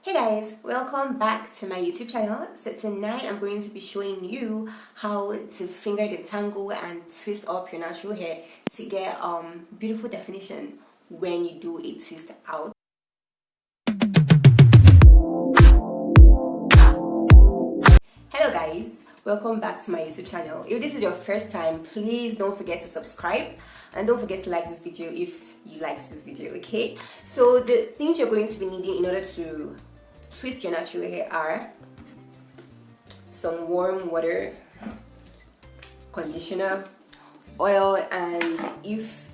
Hey guys, welcome back to my YouTube channel. So tonight I'm going to be showing you how to finger detangle and twist up your natural hair to get beautiful definition when you do a twist out. Hello guys, welcome back to my YouTube channel. If this is your first time, please don't forget to subscribe and don't forget to like this video if you liked this video, okay? So the things you're going to be needing in order to twist your natural hair are some warm water, conditioner, oil, and if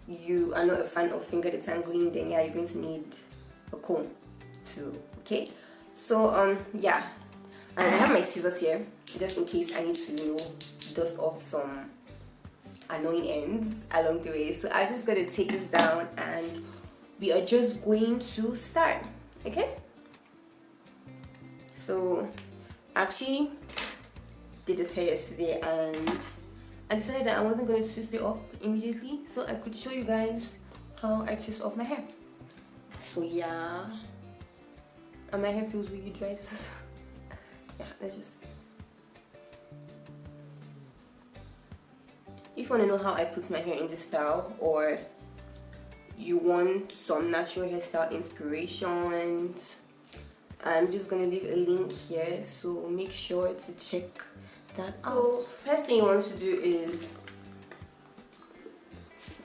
you are not a fan of finger detangling, then yeah, you're going to need a comb too, okay? So yeah, and I have my scissors here just in case I need to dust off some annoying ends along the way. So I'm just going to take this down and we are just going to start, okay? So I actually did this hair yesterday and I decided that I wasn't going to twist it up immediately so I could show you guys how I twist up my hair. So yeah, and my hair feels really dry, so yeah, let's just... If you want to know how I put my hair in this style, or you want some natural hairstyle inspirations, I'm just gonna leave a link here, so make sure to check that out. So first thing you want to do is,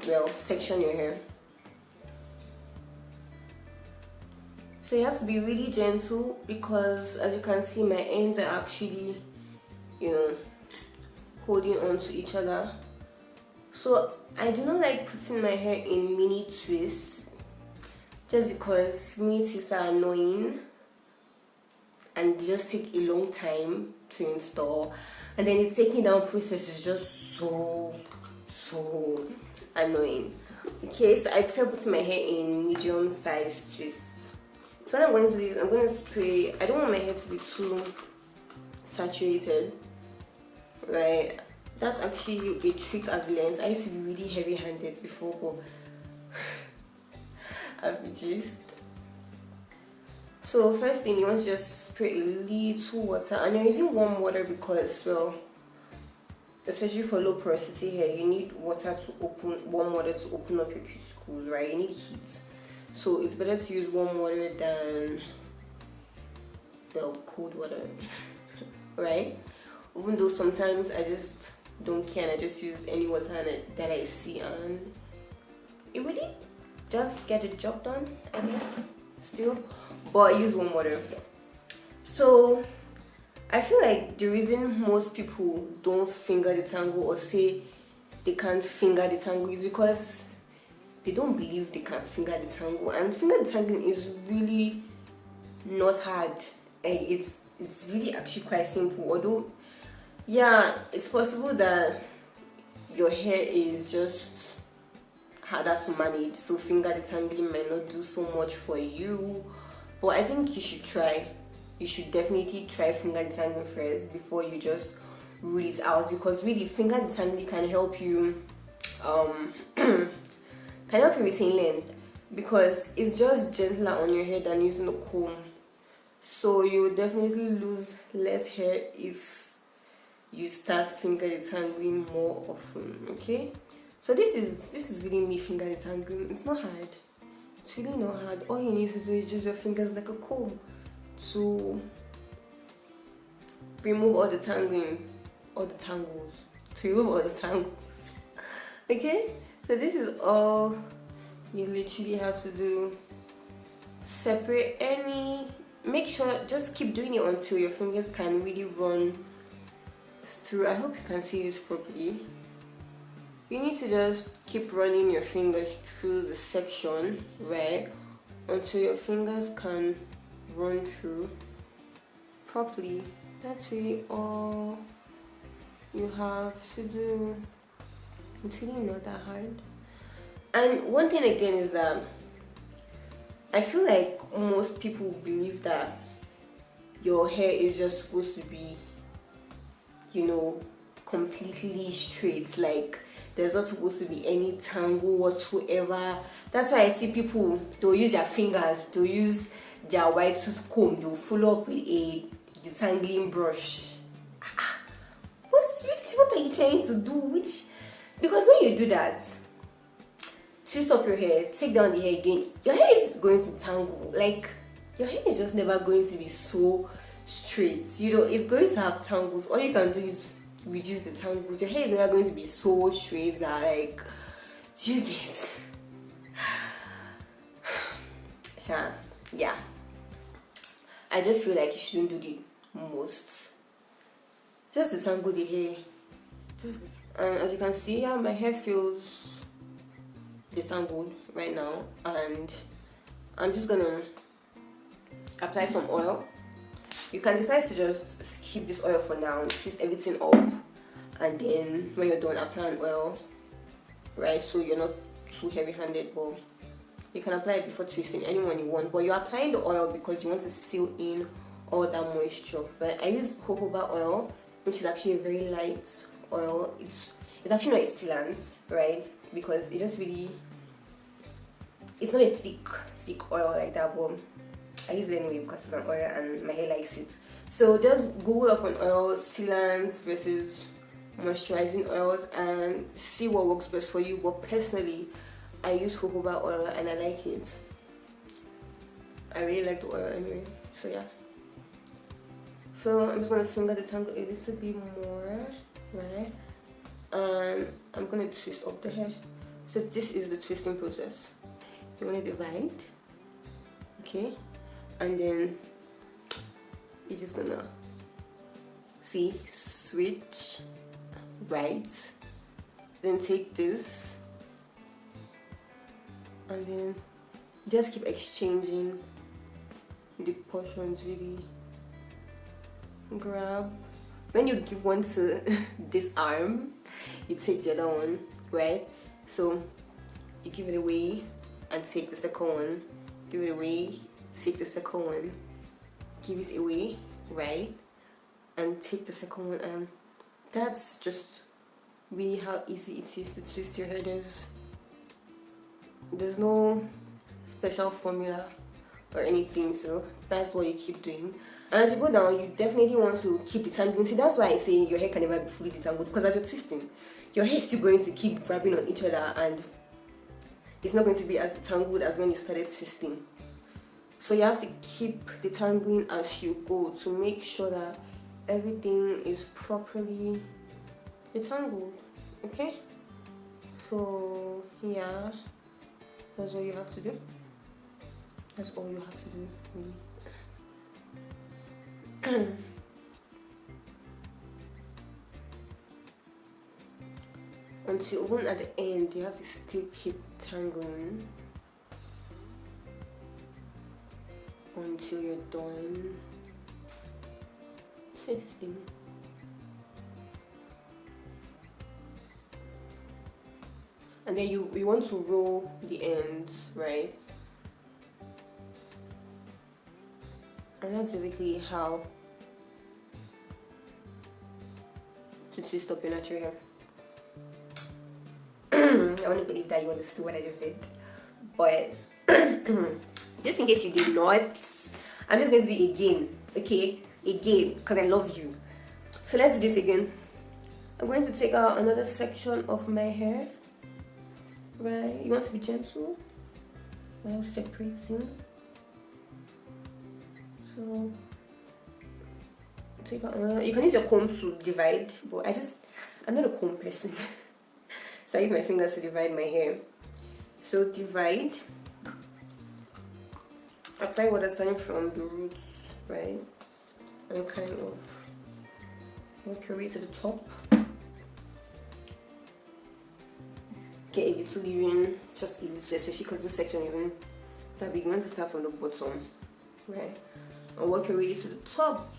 well, section your hair. So you have to be really gentle because as you can see my ends are actually, holding on to each other. So I do not like putting my hair in mini twists just because mini twists are annoying and they just take a long time to install, and then the taking down process is just so annoying. Okay, so I prefer putting my hair in medium size twists. So what I'm going to do is I'm going to spray. I don't want my hair to be too saturated, right? That's actually a trick I've learned. I used to be really heavy-handed before, but I've reduced. So first thing, you want to just spray a little water, and you're using warm water because, well, especially for low porosity hair, you need warm water to open up your cuticles, right? You need heat, so it's better to use warm water than, well, cold water, right? Even though sometimes I just don't care and I just use any water that I see, and it really just get the job done, I guess. Still, but I use warm water. So I feel like the reason most people don't finger detangle or say they can't finger detangle is because they don't believe they can finger detangle, and finger detangling is really not hard. It's really actually quite simple, although yeah, it's possible that your hair is just harder to manage, so finger detangling might not do so much for you, but I think you should try. You should definitely try finger detangling first before you just rule it out, because really finger detangling can help you retain length, because it's just gentler on your hair than using a comb. So you will definitely lose less hair if you start finger detangling more often, okay? So this is really me finger detangling. It's not hard. It's really not hard. All you need to do is use your fingers like a comb to remove all the tangles. Okay? So this is all you literally have to do. Separate any. Make sure, just keep doing it until your fingers can really run through. I hope you can see this properly. You need to just keep running your fingers through the section, right, until your fingers can run through properly. That's really all you have to do. It's really not that hard. And one thing again is that I feel like most people believe that your hair is just supposed to be, completely straight, like there's not supposed to be any tangle whatsoever. That's why I see people, they'll use their fingers, they'll use their white tooth comb, they'll follow up with a detangling brush. What are you trying to do? Because when you do that, twist up your hair, take down the hair again, your hair is going to tangle. Like, your hair is just never going to be so straight. It's going to have tangles. All you can do is reduce the tangles. Your hair is never going to be so straight that, like, do you get? Yeah. I just feel like you shouldn't do the most. Just detangle the hair. And as you can see, yeah, my hair feels detangled right now, and I'm just gonna apply some oil. You can decide to just keep this oil for now, twist everything up, and then when you're done, apply an oil, right? So you're not too heavy-handed, but you can apply it before twisting anyone you want. But you're applying the oil because you want to seal in all that moisture, right? I use jojoba oil, which is actually a very light oil. It's actually not a sealant, right? Because it just really, it's not a thick oil like that, but I use it anyway because it's an oil and my hair likes it. So just Google up on oils, sealants versus moisturizing oils, and see what works best for you. But personally, I use jojoba oil and I like it. I really like the oil anyway. So yeah. So I'm just gonna finger detangle a little bit more, right? And I'm gonna twist up the hair. So this is the twisting process. You wanna divide, okay? And then you're just gonna switch right, then take this, and then just keep exchanging the portions. Really grab. When you give one to this arm, you take the other one, right? So you give it away and take the second one, give it away, take the second one, give it away, right? And take the second one, and that's just really how easy it is to twist your hair. There's no special formula or anything, so that's what you keep doing. And as you go down, you definitely want to keep detangling. See, that's why I say your hair can never be fully detangled, because as you're twisting, your hair is still going to keep grabbing on each other, and it's not going to be as detangled as when you started twisting. So you have to keep detangling as you go to make sure that everything is properly detangled, okay? So yeah, that's all you have to do. That's all you have to do, really. Until even at the end, you have to still keep tangling until you're done twisting. And then you want to roll the ends, right? And that's basically how to twist up your natural hair. I want to believe that you understood what I just did, but just in case you did not, I'm just going to do it again, okay? Again, because I love you. So let's do this again. I'm going to take out another section of my hair, right? You want to be gentle while separating. So take out another. You can use your comb to divide, but I'm not a comb person. So I use my fingers to divide my hair. So divide. Apply water starting from the roots, right? And kind of work your way to the top. Get a little leave-in, just a little, especially because this section isn't that big. You want to start from the bottom, right? And work your way to the top.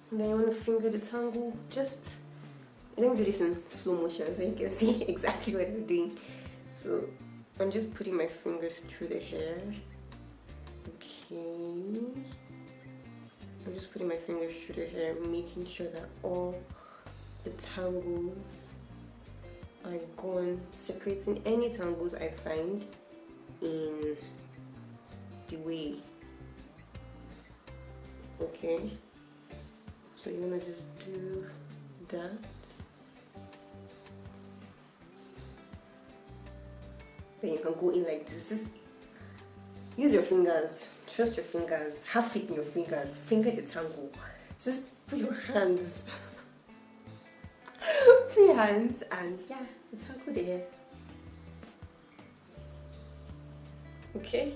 And then you want to finger detangle. Just let me do this in slow motion so you can see exactly what I'm doing. So I'm just putting my fingers through the hair. Okay. I'm just putting my fingers through the hair, making sure that all the tangles I go on separating any tangles I find in the way. Okay, so you wanna just do that. Then you can go in like this. Just use your fingers. Trust your fingers. Have faith in your fingers. Finger detangle. Just put your hands. Put your hands and yeah, detangle the hair. Okay.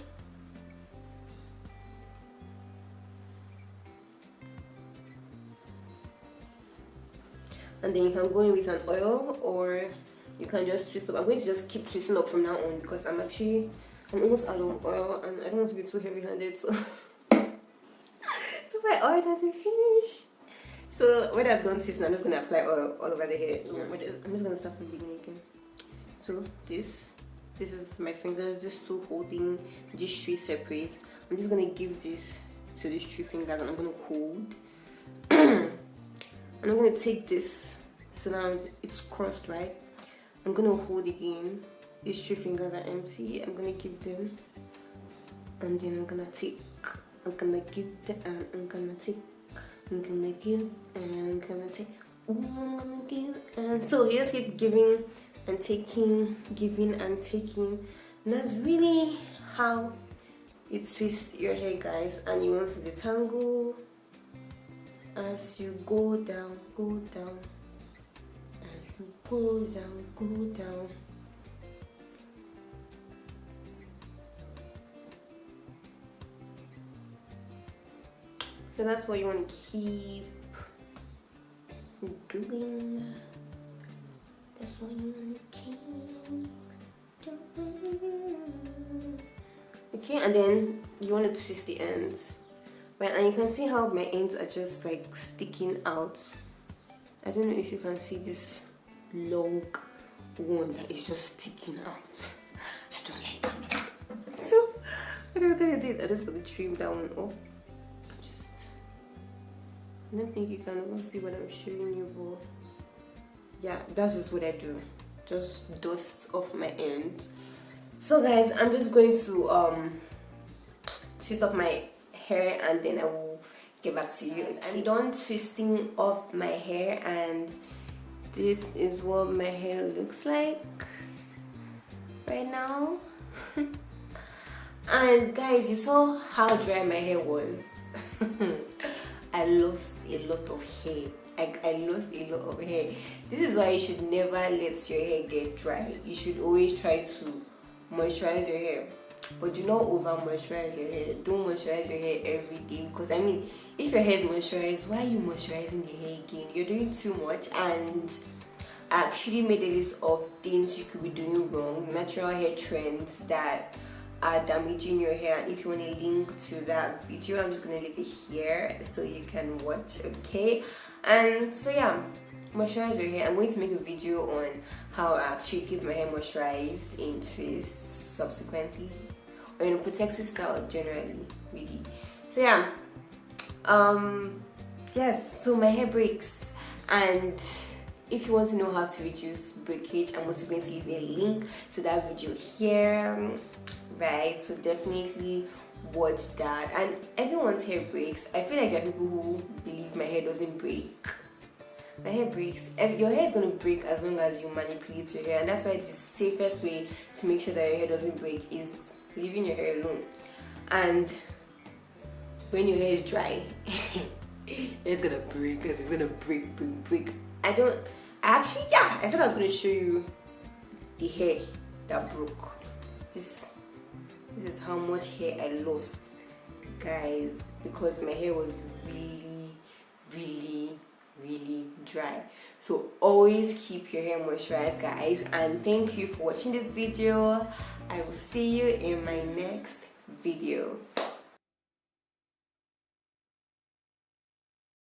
And then you can go in with an oil, or you can just twist up. I'm going to just keep twisting up from now on because I'm almost out of oil and I don't want to be too heavy-handed, so so my oil doesn't finish. So when I'm done twisting, I'm just going to apply oil all over the hair. I'm just going to start from the beginning again. So this is my fingers, just two holding these three separate. I'm just going to give this to these three fingers and I'm going to hold. And I'm going to take this, so now it's crossed, right? I'm going to hold again. These three fingers are empty. I'm going to give them. And then I'm going to take. I'm going to give them. And I'm going to take. I'm going to give. And I'm going to take. Ooh, I'm going to give. And so you just keep giving and taking. Giving and taking. And that's really how you twist your hair, guys. And you want to detangle. As you go down, as you go down. So that's what you want to keep doing. That's what you want to keep doing. Okay, and then you want to twist the ends. Right, and you can see how my ends are just like sticking out. I don't know if you can see this long one that is just sticking out. I don't like it. So what I'm gonna do is I'm just gonna trim that one off. I don't think you can even see what I'm showing you, but yeah, that's just what I do. Just dust off my ends. So guys, I'm just going to twist up my hair and then I will get back to you. I'm done twisting up my hair and this is what my hair looks like right now. And guys, you saw how dry my hair was. I lost a lot of hair. I lost a lot of hair. This is why you should never let your hair get dry. You should always try to moisturize your hair. But do not over moisturize your hair. Don't moisturize your hair every day, because I mean, if your hair is moisturized, why are you moisturizing the hair again? You're doing too much. And I actually made a list of things you could be doing wrong, natural hair trends that are damaging your hair. And if you want a link to that video, I'm just gonna leave it here so you can watch. Okay, and so yeah, moisturize your hair. I'm going to make a video on how I actually keep my hair moisturized in twists subsequently, or in a protective style generally, really. So yeah, yes, so my hair breaks, and if you want to know how to reduce breakage, I'm also going to leave a link to that video here, right? So definitely watch that. And everyone's hair breaks. I feel like there are people who believe my hair doesn't break. My hair breaks. Your hair is going to break as long as you manipulate your hair, and that's why the safest way to make sure that your hair doesn't break is leaving your hair alone. And when your hair is dry, it's gonna break, because it's gonna break. I said I was gonna show you the hair that broke. This is how much hair I lost, guys, because my hair was really dry. So always keep your hair moisturized, guys, and thank you for watching this video. I will see you in my next video.